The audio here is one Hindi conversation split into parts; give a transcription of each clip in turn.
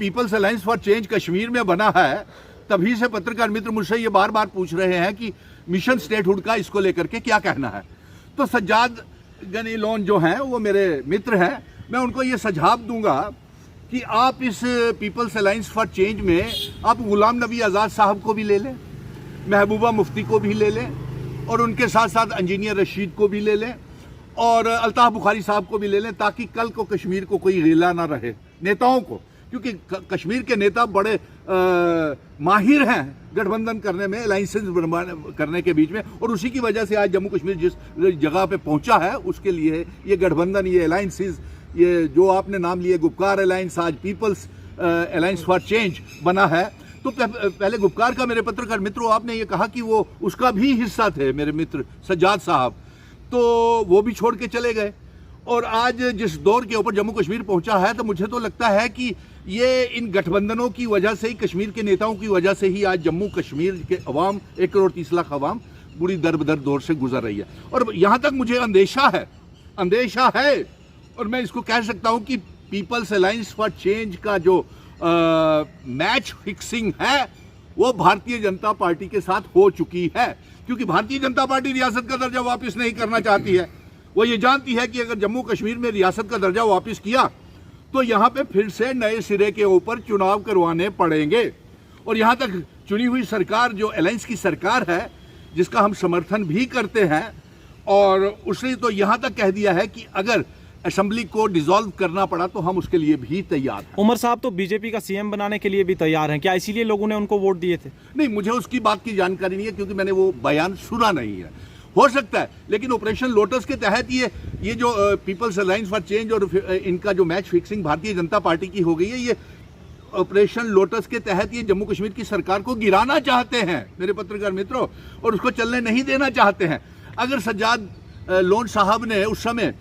Peoples alliance for change Kashmir में बना है, तभी से पत्रकार मित्र मुझसे ये बार बार पूछ रहे हैं कि मिशन स्टेटहुड का इसको लेकर के क्या कहना है। तो सज्जाद गनी लोन जो हैं वो मेरे मित्र हैं, मैं उनको ये सुझाव दूंगा कि आप इस पीपल्स अलायंस फॉर चेंज में आप गुलाम नबी आज़ाद साहब को भी ले लें, महबूबा मुफ्ती को भी ले लें और उनके साथ साथ इंजीनियर रशीद को भी ले लें और अल्ताफ बुखारी साहब को भी ले लें, ताकि कल को कश्मीर को कोई गिला ना रहे नेताओं को, क्योंकि कश्मीर के नेता बड़े माहिर हैं गठबंधन करने में, अलायंसेस करने के बीच में, और उसी की वजह से आज जम्मू कश्मीर जिस जगह पे पहुंचा है उसके लिए ये गठबंधन, ये अलायंसेस, ये जो आपने नाम लिए गुपकार अलायंस, आज पीपल्स अलायंस फॉर चेंज बना है। तो पहले गुपकार का मेरे पत्रकार मित्रों आपने ये कहा कि वो उसका भी हिस्सा थे मेरे मित्र सज्जाद साहब, तो वो भी छोड़ के चले गए और आज जिस दौर के ऊपर जम्मू कश्मीर पहुंचा है, तो मुझे तो लगता है कि ये इन गठबंधनों की वजह से ही, कश्मीर के नेताओं की वजह से ही आज जम्मू कश्मीर के अवाम 1 करोड़ 30 लाख अवाम बुरी दर दौर से गुजर रही है। और यहाँ तक मुझे अंदेशा है और मैं इसको कह सकता हूँ कि पीपल्स अलायंस फॉर चेंज का जो मैच फिक्सिंग है वो भारतीय जनता पार्टी के साथ हो चुकी है, क्योंकि भारतीय जनता पार्टी रियासत का दर्जा वापस नहीं करना चाहती है। वो ये जानती है कि अगर जम्मू कश्मीर में रियासत का दर्जा वापस किया तो यहाँ पे फिर से नए सिरे के ऊपर चुनाव करवाने पड़ेंगे। और यहाँ तक चुनी हुई सरकार जो अलायंस की सरकार है, जिसका हम समर्थन भी करते हैं, और उसने तो यहाँ तक कह दिया है कि अगर असेंबली को डिसॉल्व करना पड़ा तो हम उसके लिए भी तैयार हैं। उमर साहब तो बीजेपी का सीएम बनाने के लिए भी तैयार हैं, क्या इसीलिए लोगों ने उनको वोट दिए थे? नहीं, मुझे उसकी बात की जानकारी नहीं है, क्योंकि मैंने वो बयान सुना नहीं है। हो सकता है, लेकिन ऑपरेशन लोटस के तहत ये जो पीपल्स अलायंस फॉर चेंज और इनका जो match fixing Bharatiya Janata party की हो गई है, ये ऑपरेशन लोटस के तहत ये जम्मू कश्मीर की सरकार को गिराना चाहते हैं मेरे पत्रकार मित्रों, और उसको चलने नहीं देना चाहते हैं। अगर सज्जाद लोन साहब ने उस समय,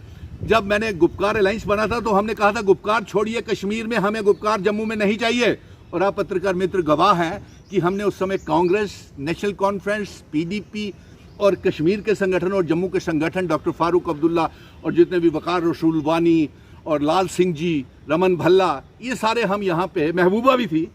जब मैंने गुपकार अलायंस बना था, तो हमने कहा था गुपकार छोड़िए कश्मीर में, हमें गुपकार जम्मू में नहीं चाहिए, और आप पत्रकार मित्र गवाह हैं कि हमने उस समय कांग्रेस, नेशनल कॉन्फ्रेंस, पीडीपी और कश्मीर के संगठन और जम्मू के संगठन, डॉक्टर फारूक अब्दुल्ला और जितने भी वकार रसूल वानी और लाल सिंह जी, रमन भल्ला, ये सारे हम यहाँ पे, महबूबा भी थी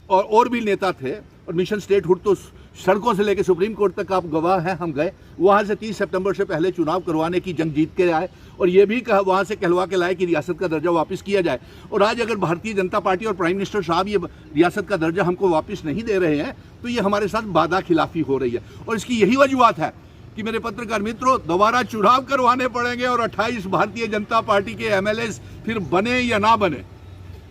और भी नेता थे, और मिशन स्टेटहुड तो सड़कों से लेकर सुप्रीम कोर्ट तक आप गवाह हैं, हम गए वहाँ से 30 सितंबर से पहले चुनाव करवाने की जंग जीत के आए, और ये भी कहा वहाँ से कहलवा के लाए कि रियासत का दर्जा वापस किया जाए। और आज अगर भारतीय जनता पार्टी और प्राइम मिनिस्टर साहब ये रियासत का दर्जा हमको वापस नहीं दे रहे हैं, तो ये हमारे साथ वादा खिलाफी हो रही है, और इसकी यही वजूहत है कि मेरे पत्रकार मित्रों दोबारा चुनाव करवाने पड़ेंगे और 28 भारतीय जनता पार्टी के एमएलए फिर बने या ना बने।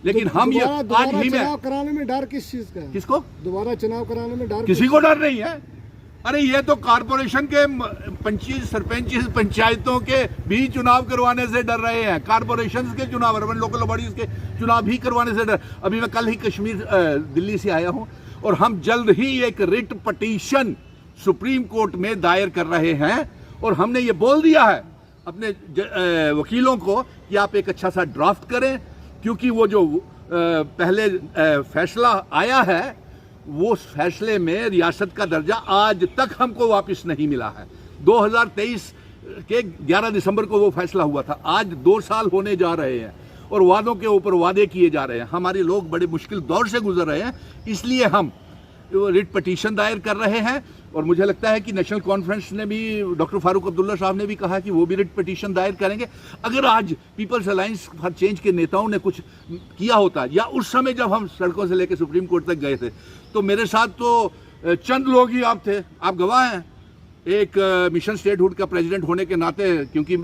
लेकिन तो हम ये आज ही चुनाव कराने में डर किस चीज का है? किसको दोबारा चुनाव कराने में डर? किसी को डर नहीं है। अरे ये तो कारपोरेशन के 25 सरपंच पंचायतों के भी चुनाव करवाने से डर रहे हैं, कारपोरेशन के चुनाव, अर्बन लोकल बॉडीज के चुनाव भी करवाने से डर। अभी मैं कल ही कश्मीर दिल्ली से आया हूं, और हम जल्द ही एक रिट पटिशन सुप्रीम कोर्ट में दायर कर रहे हैं, और हमने ये बोल दिया है अपने वकीलों को कि आप एक अच्छा सा ड्राफ्ट करें, क्योंकि वो जो पहले फैसला आया है, वो फैसले में रियासत का दर्जा आज तक हमको वापस नहीं मिला है। 2023 के 11 दिसंबर को वो फैसला हुआ था, आज 2 साल होने जा रहे हैं, और वादों के ऊपर वादे किए जा रहे हैं। हमारे लोग बड़े मुश्किल दौर से गुजर रहे हैं, इसलिए हम रिट पटिशन दायर कर रहे हैं, और मुझे लगता है कि नेशनल कॉन्फ्रेंस ने भी, डॉक्टर फारूक अब्दुल्ला साहब ने भी कहा कि वो भी रिट पटिशन दायर करेंगे। अगर आज पीपल्स अलायंस फॉर चेंज के नेताओं ने कुछ किया होता, या उस समय जब हम सड़कों से लेकर सुप्रीम कोर्ट तक गए थे, तो मेरे साथ तो चंद लोग ही आप थे, आप गवाह हैं। एक मिशन स्टेटहुड का प्रेसिडेंट होने के नाते, क्योंकि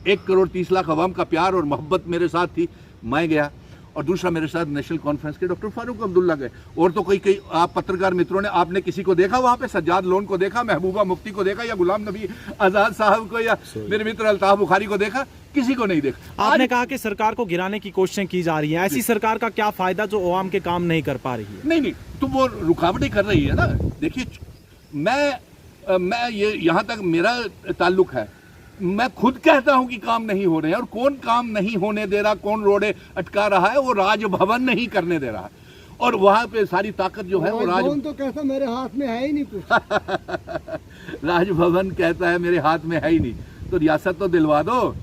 1 करोड़ 30 लाख अवाम का प्यार और मोहब्बत मेरे साथ थी, मैं गया, और दूसरा मेरे साथ नेशनल कॉन्फ्रेंस के डॉक्टर फारूक अब्दुल्ला गए, और तो कई आप पत्रकार मित्रों ने, आपने किसी को देखा वहां पे? सज्जाद लोन को देखा, महबूबा मुफ्ती को देखा, या गुलाम नबी आजाद साहब को, या मेरे मित्र अल्ताफ बुखारी को देखा? किसी को नहीं देखा। आपने कहा कि सरकार को गिराने की कोशिशें की जा रही हैं, ऐसी सरकार का क्या फायदा जो अवाम के काम नहीं कर पा रही है? नहीं, तो वो रुकावटें कर रही है ना। देखिए, मैं ये यहाँ तक मेरा ताल्लुक है, मैं खुद कहता हूं कि काम नहीं हो रहे हैं, और कौन काम नहीं होने दे रहा, कौन रोडे अटका रहा है? वो राजभवन नहीं करने दे रहा, और वहां पे सारी ताकत जो है वो राजभवन तो कहता मेरे हाथ में है ही नहीं कुछ। राजभवन कहता है मेरे हाथ में है ही नहीं, तो रियासत तो दिलवा दो।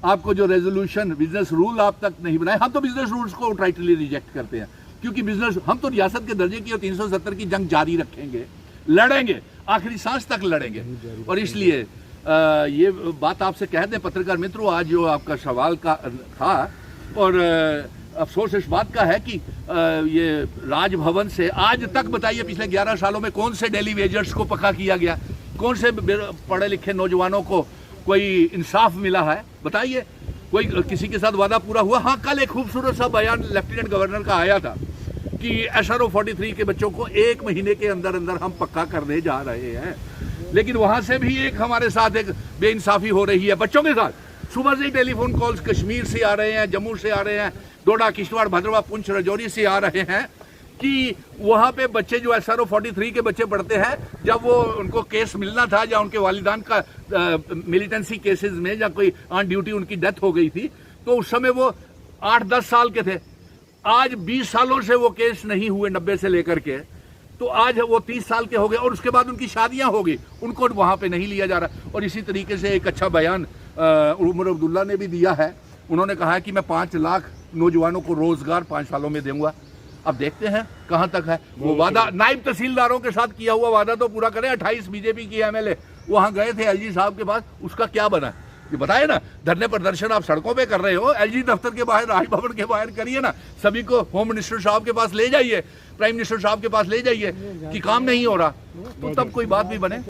आपको जो रेजोल्यूशन, बिजनेस रूल आप तक नहीं बनाए, हम तो बिजनेस रूल्स को टाइटली रिजेक्ट करते हैं। क्योंकि बिजनेस हम तो रियासत के दर्जे की और 370 की जंग जारी रखेंगे, लड़ेंगे, आखिरी सांस तक लड़ेंगे। और इसलिए ये बात आपसे कह दें पत्रकार मित्रों, आज जो आपका सवाल का था, और अफसोस इस बात का है कि ये राजभवन से आज तक बताइए पिछले 11 सालों में कौन से डेली वेजर्स को पक्का किया गया, कौन से पढ़े लिखे नौजवानों को कोई इंसाफ मिला है, बताइए। कोई किसी के साथ वादा पूरा हुआ? हाँ, कल एक खूबसूरत सा बयान लेफ्टिनेंट गवर्नर का आया था कि SRO 43 के बच्चों को 1 महीने के अंदर अंदर हम पक्का करने जा रहे हैं। लेकिन वहां से भी एक हमारे साथ एक बेइंसाफी हो रही है बच्चों के साथ। सुबह से ही टेलीफोन कॉल्स कश्मीर से आ रहे हैं, जम्मू से आ रहे हैं, डोडा, किश्तवाड़, भद्रवाह, पुंछ, राजौरी से आ रहे हैं कि वहां पे बच्चे जो SRO 43 के बच्चे पढ़ते हैं, जब वो उनको केस मिलना था या उनके वालिदान का मिलिटेंसी केसेस में या कोई ऑन ड्यूटी उनकी डेथ हो गई थी, तो उस समय वो 8-10 साल के थे। आज 20 सालों से वो केस नहीं हुए, 90 से लेकर के, तो आज वो 30 साल के हो गए और उसके बाद उनकी शादियां हो गई, उनको वहां पे नहीं लिया जा रहा। और इसी तरीके से एक अच्छा बयान उमर अब्दुल्ला ने भी दिया है। उन्होंने कहा है कि मैं 5 लाख नौजवानों को रोजगार 5 सालों में दूंगा। अब देखते हैं कहां तक है वो वादा। नायब तहसीलदारों के साथ किया हुआ वादा तो पूरा करें। 28 बीजेपी की MLA वहां गए थे LG साहब के पास, उसका क्या बना? ये बताए ना, धरने प्रदर्शन आप सड़कों पे कर रहे हो, LG दफ्तर के बाहर, राजभवन के बाहर करिए ना, सभी को होम मिनिस्टर साहब के पास ले जाइए, प्राइम मिनिस्टर साहब के पास ले जाइए कि काम नहीं हो रहा, तो तब कोई बात भी बने।